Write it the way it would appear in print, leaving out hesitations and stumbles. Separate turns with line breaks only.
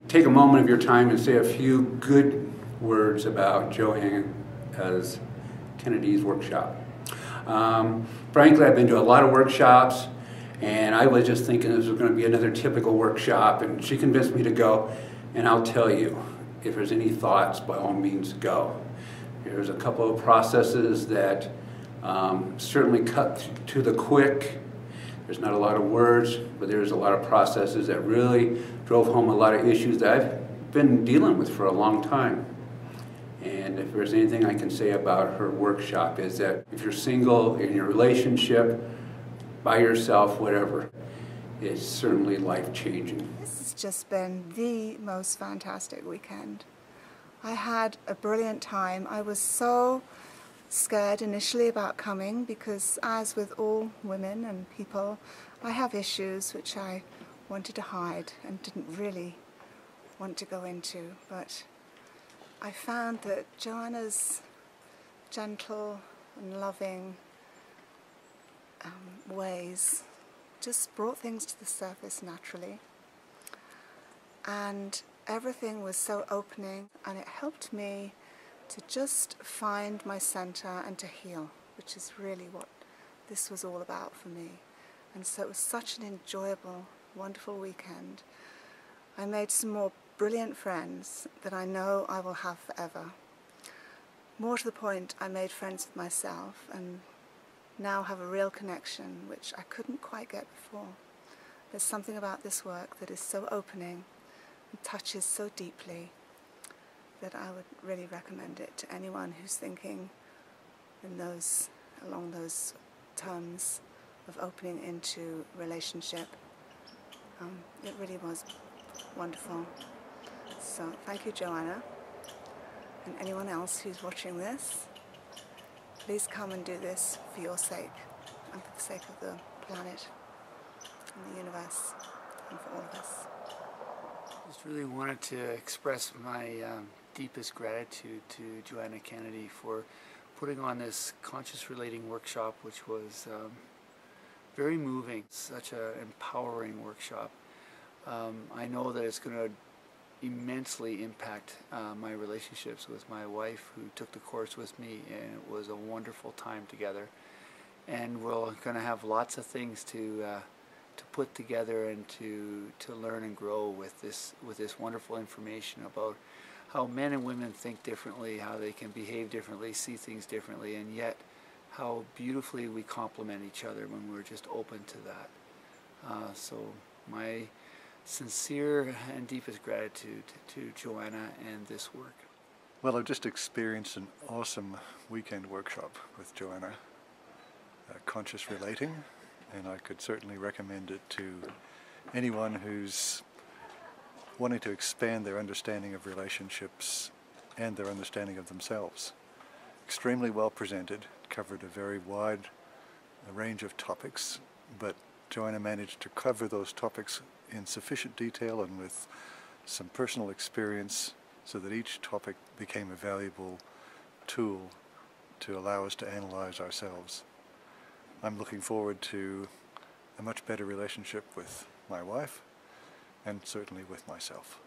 take a moment of your time and say a few good words about Joanna Kennedy's workshop. Frankly, I've been to a lot of workshops, and I was just thinking this was going to be another typical workshop, and she convinced me to go, and I'll tell you, if there's any thoughts, by all means, go. There's a couple of processes that certainly cut to the quick. There's not a lot of words, but there's a lot of processes that really drove home a lot of issues that I've been dealing with for a long time. And if there's anything I can say about her workshop is that if you're single, in your relationship, by yourself, whatever, it's certainly life-changing.
This has just been the most fantastic weekend. I had a brilliant time. I was so scared initially about coming because, as with all women and people, I have issues which I wanted to hide and didn't really want to go into, but I found that Joanna's gentle and loving ways just brought things to the surface naturally, and everything was so opening, and it helped me to just find my center and to heal, which is really what this was all about for me. And so it was such an enjoyable, wonderful weekend. I made some more brilliant friends that I know I will have forever. More to the point, I made friends with myself and now have a real connection which I couldn't quite get before. There's something about this work that is so opening and touches so deeply that I would really recommend it to anyone who's thinking along those terms of opening into relationship. It really was wonderful. So thank you, Joanna, and anyone else who's watching this. Please come and do this for your sake and for the sake of the planet and the universe and for all of us.
I just really wanted to express my deepest gratitude to Joanna Kennedy for putting on this conscious relating workshop, which was very moving, such an empowering workshop. I know that it's going to immensely impact my relationships with my wife, who took the course with me, and it was a wonderful time together. And we're going to have lots of things to put together and to learn and grow with this wonderful information about how men and women think differently, how they can behave differently, see things differently, and yet how beautifully we complement each other when we're just open to that. So my sincere and deepest gratitude to Joanna and this work.
Well, I've just experienced an awesome weekend workshop with Joanna, Conscious Relating, and I could certainly recommend it to anyone who's wanting to expand their understanding of relationships and their understanding of themselves. Extremely well presented, covered a very wide range of topics, but Joanna managed to cover those topics in sufficient detail and with some personal experience so that each topic became a valuable tool to allow us to analyze ourselves. I'm looking forward to a much better relationship with my wife and certainly with myself.